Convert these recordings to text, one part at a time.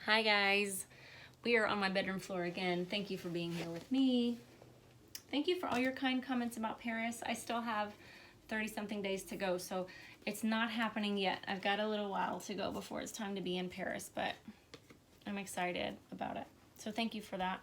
Hi guys, we are on my bedroom floor again. Thank you for being here with me. Thank you for all your kind comments about Paris. I still have 30 something days to go, so it's not happening yet. I've got a little while to go before it's time to be in Paris, but I'm excited about it. So thank you for that.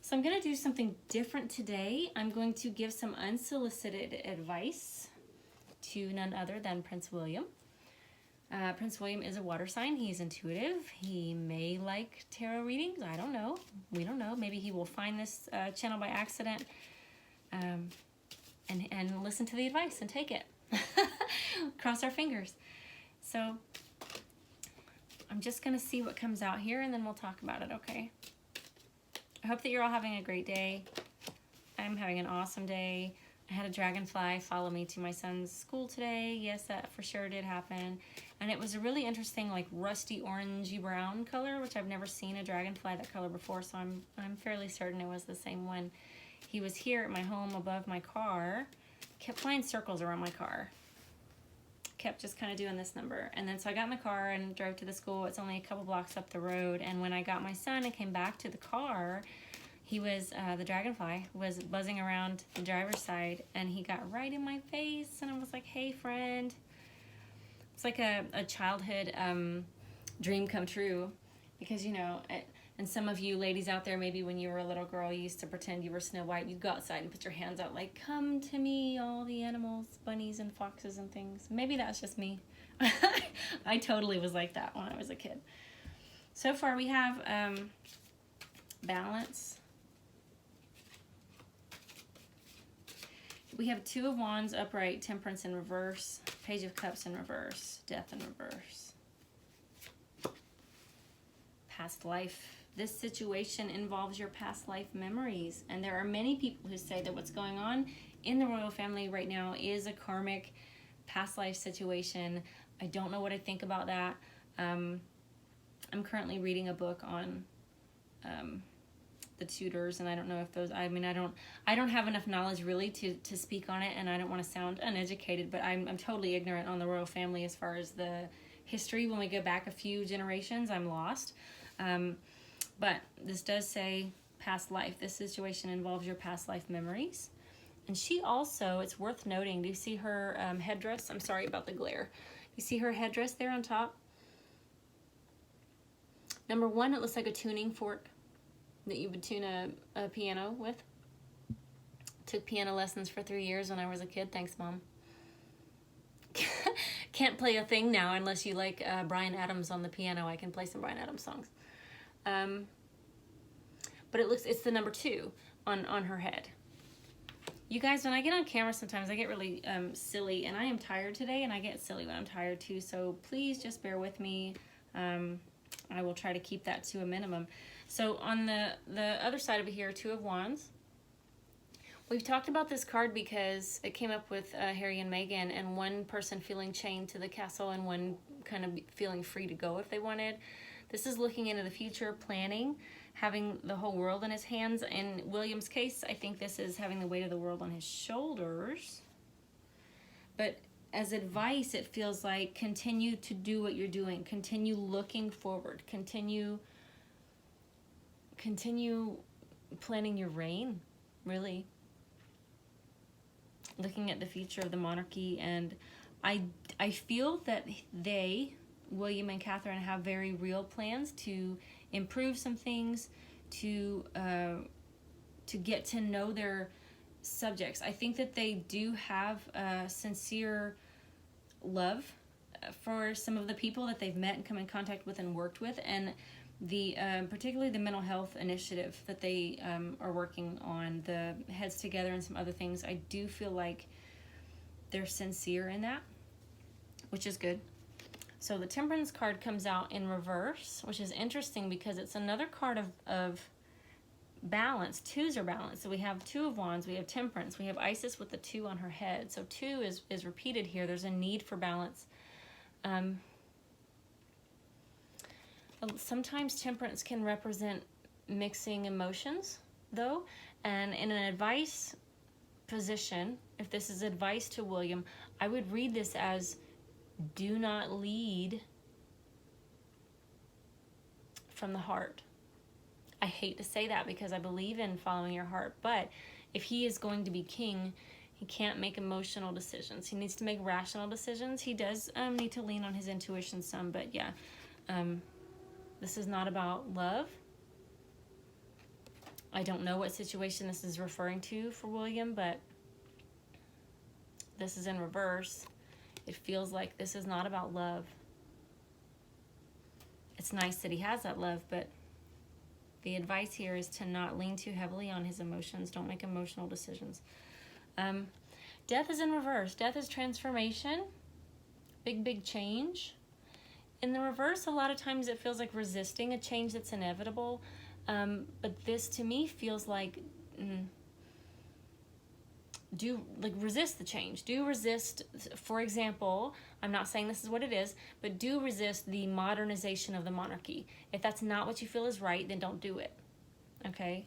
So I'm gonna do something different today. I'm going to give some unsolicited advice to none other than Prince William. Prince William is a water sign. He's intuitive. He may like tarot readings. I don't know. We don't know. Maybe he will find this channel by accident and listen to the advice and take it. Cross our fingers. So I'm just going to see what comes out here and then we'll talk about it, okay? I hope that you're all having a great day. I'm having an awesome day. I had a dragonfly follow me to my son's school today. Yes, that for sure did happen. And it was a really interesting, like rusty orangey brown color, which I've never seen a dragonfly that color before, so I'm fairly certain it was the same one. He was here at my home above my car, kept flying circles around my car. Kept just kind of doing this number. And then so I got in the car and drove to the school. It's only a couple blocks up the road. And when I got my son and came back to the car, he was, the dragonfly was buzzing around the driver's side and he got right in my face and I was like, hey friend. It's like a childhood dream come true because, you know, and some of you ladies out there, maybe when you were a little girl, you used to pretend you were Snow White. You'd go outside and put your hands out like, come to me, all the animals, bunnies and foxes and things. Maybe that's just me. I totally was like that when I was a kid. So far we have balance. We have Two of Wands upright, Temperance in reverse, Page of Cups in reverse, Death in reverse. Past life. This situation involves your past life memories. And there are many people who say that what's going on in the royal family right now is a karmic past life situation. I don't know what I think about that. I'm currently reading a book on the Tudors, and I don't know if those, I don't have enough knowledge really to speak on it, and I don't want to sound uneducated, but I'm totally ignorant on the royal family as far as the history. When we go back a few generations, I'm lost. But this does say past life. This situation involves your past life memories. And she also, it's worth noting, do you see her headdress? I'm sorry about the glare. You see her headdress there on top? Number one, it looks like a tuning fork that you would tune a piano with. Took piano lessons for 3 years when I was a kid. Thanks, Mom. Can't play a thing now unless you like Bryan Adams on the piano. I can play some Bryan Adams songs. But it's the number 2 on her head. You guys, when I get on camera sometimes I get really silly, and I am tired today, and I get silly when I'm tired too, so please just bear with me. I will try to keep that to a minimum. So on the other side of it here, Two of Wands. We've talked about this card because it came up with Harry and Meghan, and one person feeling chained to the castle and one kind of feeling free to go if they wanted. This is looking into the future, planning, having the whole world in his hands. In William's case, I think this is having the weight of the world on his shoulders. But as advice, it feels like continue to do what you're doing. Continue looking forward. Continue planning your reign, really. Looking at the future of the monarchy, and I feel that they, William and Catherine, have very real plans to improve some things, to get to know their subjects. I think that they do have a sincere love for some of the people that they've met and come in contact with and worked with, and the particularly the mental health initiative that they are working on, the Heads Together and some other things. I do feel like they're sincere in that, which is good. So the Temperance card comes out in reverse, which is interesting because it's another card of balance. Twos are balanced. So we have Two of Wands, we have Temperance, we have Isis with the 2 on her head. So 2 is repeated here. There's a need for balance. Sometimes Temperance can represent mixing emotions, though, and in an advice position, if this is advice to William, I would read this as do not lead from the heart. I hate to say that because I believe in following your heart, but if he is going to be king, he can't make emotional decisions. He needs to make rational decisions. He does need to lean on his intuition some, but yeah, this is not about love. I don't know what situation this is referring to for William, but this is in reverse. It feels like this is not about love. It's nice that he has that love, but the advice here is to not lean too heavily on his emotions. Don't make emotional decisions. Death is in reverse. Death is transformation. Big change. In the reverse, a lot of times it feels like resisting a change that's inevitable. But this to me feels like resist the change. Do resist, for example, I'm not saying this is what it is, but do resist the modernization of the monarchy. If that's not what you feel is right, then don't do it. Okay?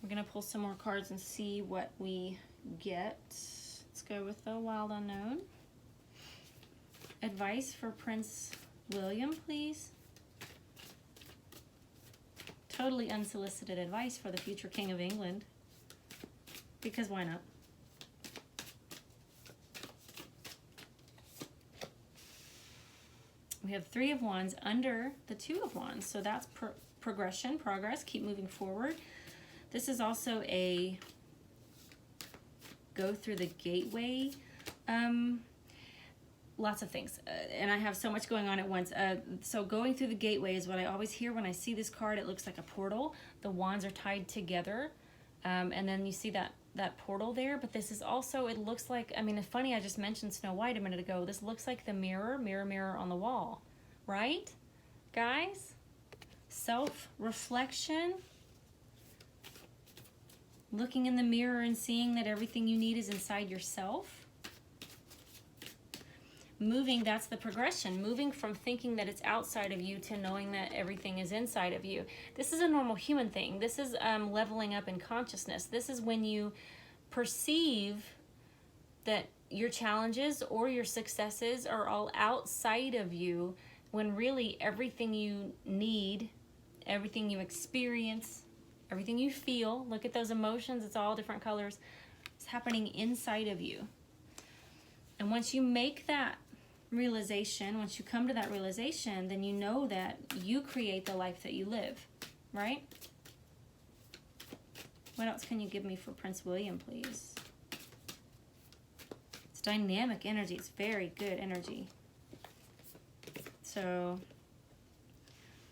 We're going to pull some more cards and see what we get. Let's go with the Wild Unknown. Advice for Prince William, please. Totally unsolicited advice for the future King of England. Because why not? We have 3 of Wands under the 2 of Wands. So that's progression, progress, keep moving forward. This is also a go through the gateway. Lots of things. And I have so much going on at once. So going through the gateway is what I always hear when I see this card. It looks like a portal. The wands are tied together. And then you see that portal there, but this is also, it looks like, I mean, it's funny, I just mentioned Snow White a minute ago. This looks like the mirror on the wall, right? Guys, self-reflection, looking in the mirror and seeing that everything you need is inside yourself. Moving, that's the progression. Moving from thinking that it's outside of you to knowing that everything is inside of you. This is a normal human thing. This is leveling up in consciousness. This is when you perceive that your challenges or your successes are all outside of you, when really everything you need, everything you experience, everything you feel, look at those emotions, it's all different colors, it's happening inside of you. And once you make that realization, once you come to that realization, then you know that you create the life that you live, right? What else can you give me for Prince William, please? It's dynamic energy. It's very good energy. So,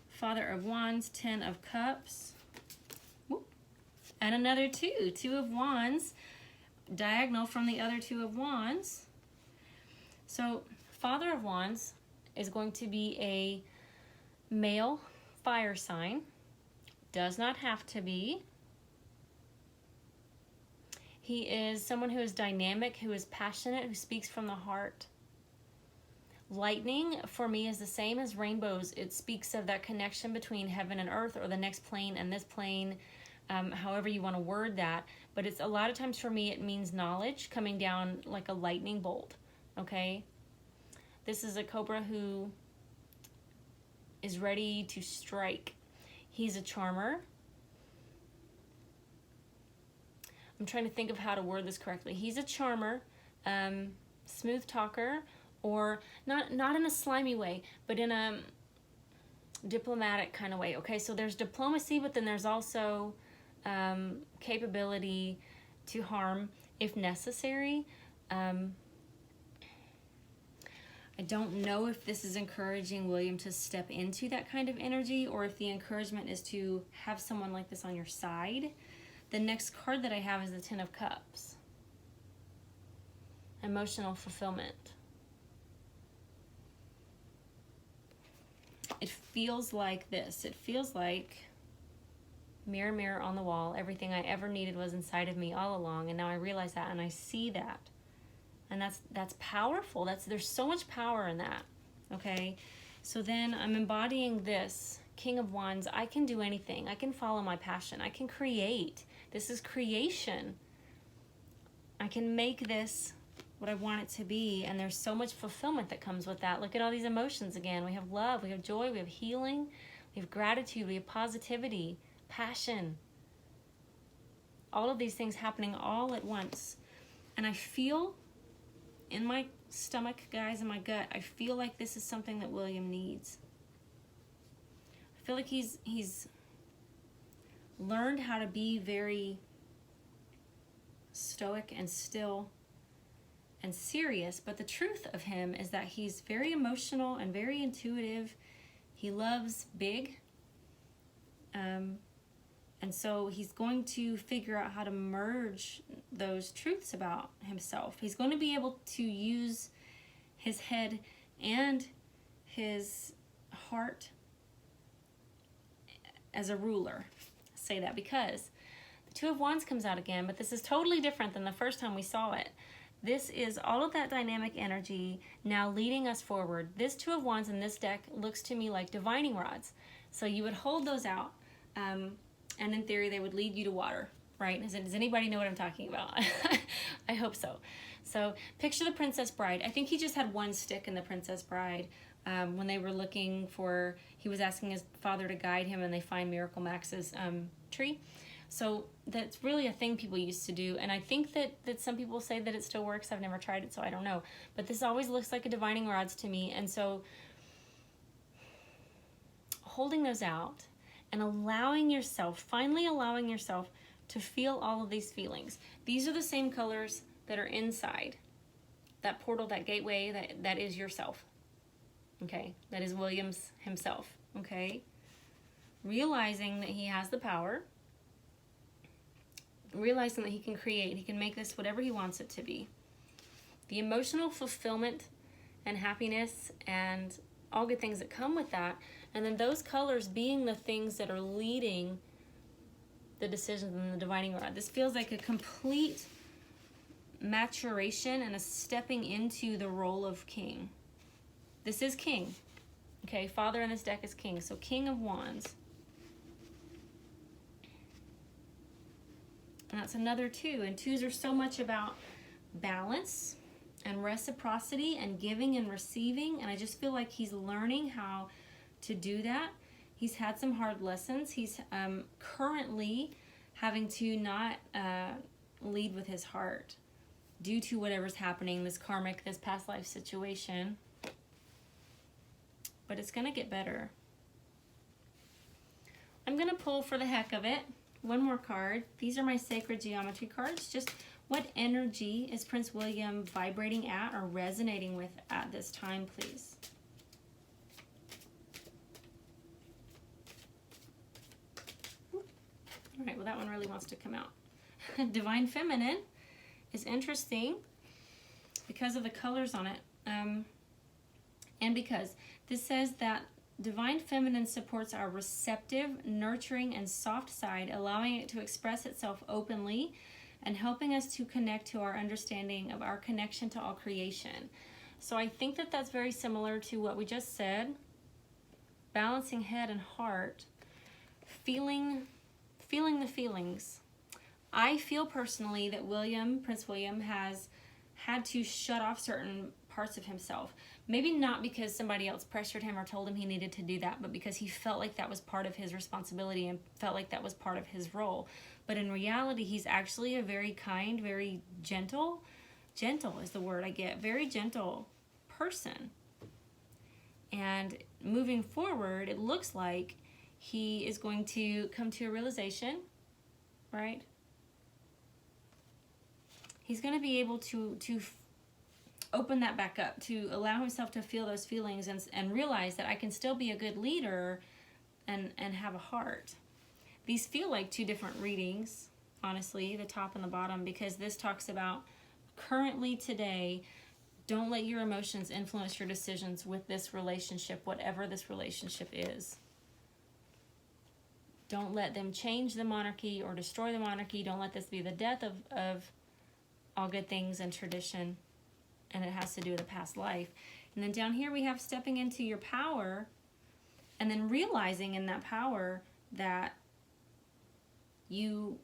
Father of Wands, 10 of Cups, and another 2. 2 of Wands, diagonal from the other 2 of Wands. So, Father of Wands is going to be a male fire sign. Does not have to be. He is someone who is dynamic, who is passionate, who speaks from the heart. Lightning, for me, is the same as rainbows. It speaks of that connection between heaven and earth, or the next plane and this plane, however you want to word that. But it's a lot of times for me, it means knowledge coming down like a lightning bolt, okay? This is a cobra who is ready to strike. He's a charmer. I'm trying to think of how to word this correctly. He's a charmer, smooth talker, or not in a slimy way, but in a diplomatic kind of way. Okay, so there's diplomacy, but then there's also capability to harm if necessary. I don't know if this is encouraging William to step into that kind of energy, or if the encouragement is to have someone like this on your side. The next card that I have is the 10 of Cups. Emotional fulfillment. It feels like this. It feels like mirror, mirror on the wall. Everything I ever needed was inside of me all along, and now I realize that and I see that. And that's powerful. There's so much power in that. Okay? So then I'm embodying this King of Wands. I can do anything. I can follow my passion. I can create. This is creation. I can make this what I want it to be. And there's so much fulfillment that comes with that. Look at all these emotions again. We have love, we have joy, we have healing, we have gratitude, we have positivity, passion. All of these things happening all at once. And I feel in my stomach, guys, in my gut, I feel like this is something that William needs. I feel like he's learned how to be very stoic and still and serious, but the truth of him is that he's very emotional and very intuitive. He loves big, and so he's going to figure out how to merge those truths about himself. He's going to be able to use his head and his heart as a ruler. I say that because the Two of Wands comes out again, but this is totally different than the first time we saw it. This is all of that dynamic energy now leading us forward. This Two of Wands in this deck looks to me like divining rods. So you would hold those out, and in theory they would lead you to water, right? Does anybody know what I'm talking about? I hope so. So picture the Princess Bride. I think he just had one stick in the Princess Bride. When they were looking for, he was asking his father to guide him, and they find Miracle Max's tree. So that's really a thing people used to do. And I think that some people say that it still works. I've never tried it, so I don't know. But this always looks like a divining rods to me. And so holding those out and allowing yourself, finally allowing yourself to feel all of these feelings. These are the same colors that are inside that portal, that gateway, that is yourself. Okay, that is Williams himself. Okay, realizing that he has the power, realizing that he can create, he can make this whatever he wants it to be. The emotional fulfillment and happiness and all good things that come with that, and then those colors being the things that are leading the decisions in the divining rod. This feels like a complete maturation and a stepping into the role of king. This is king. Okay, father in this deck is king. So King of Wands. And that's another two. And twos are so much about balance and reciprocity and giving and receiving. And I just feel like he's learning how to do that. He's had some hard lessons. He's currently having to not lead with his heart due to whatever's happening, this karmic, this past life situation. But it's going to get better. I'm going to pull for the heck of it one more card. These are my sacred geometry cards. Just what energy is Prince William vibrating at or resonating with at this time, please? All right, well, that one really wants to come out. Divine Feminine is interesting because of the colors on it. And because this says that Divine Feminine supports our receptive, nurturing, and soft side, allowing it to express itself openly and helping us to connect to our understanding of our connection to all creation. So I think that that's very similar to what we just said. Balancing head and heart, feeling the feelings. I feel personally that Prince William has had to shut off certain parts of himself. Maybe not because somebody else pressured him or told him he needed to do that, but because he felt like that was part of his responsibility and felt like that was part of his role. But in reality, he's actually a very kind, very gentle is the word I get, very gentle person. And moving forward, it looks like he is going to come to a realization, right? He's going to be able to open that back up, to allow himself to feel those feelings and realize that I can still be a good leader and have a heart. These feel like two different readings, honestly, the top and the bottom, because this talks about currently today, don't let your emotions influence your decisions with this relationship, whatever this relationship is. Don't let them change the monarchy or destroy the monarchy. Don't let this be the death of all good things and tradition. And it has to do with a past life. And then down here we have stepping into your power and then realizing in that power that you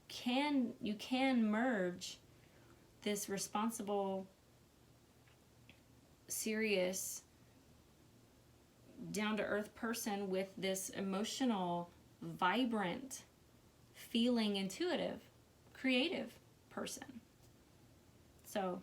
can merge this responsible serious, down-to-earth person with this emotional, vibrant, feeling, intuitive, creative person. So,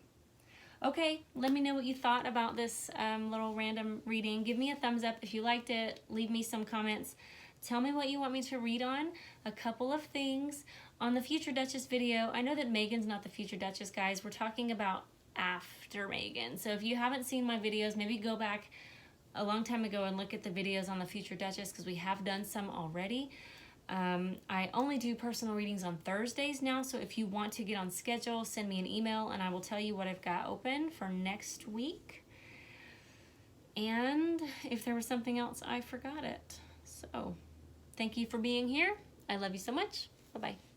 okay, let me know what you thought about this little random reading. Give me a thumbs up if you liked it. Leave me some comments. Tell me what you want me to read on. A couple of things. On the Future Duchess video, I know that Megan's not the Future Duchess, guys. We're talking about after Megan. So if you haven't seen my videos, maybe go back a long time ago and look at the videos on the Future Duchess, because we have done some already. I only do personal readings on Thursdays now, so if you want to get on schedule, send me an email and I will tell you what I've got open for next week. And if there was something else, I forgot it. So, thank you for being here. I love you so much. Bye-bye.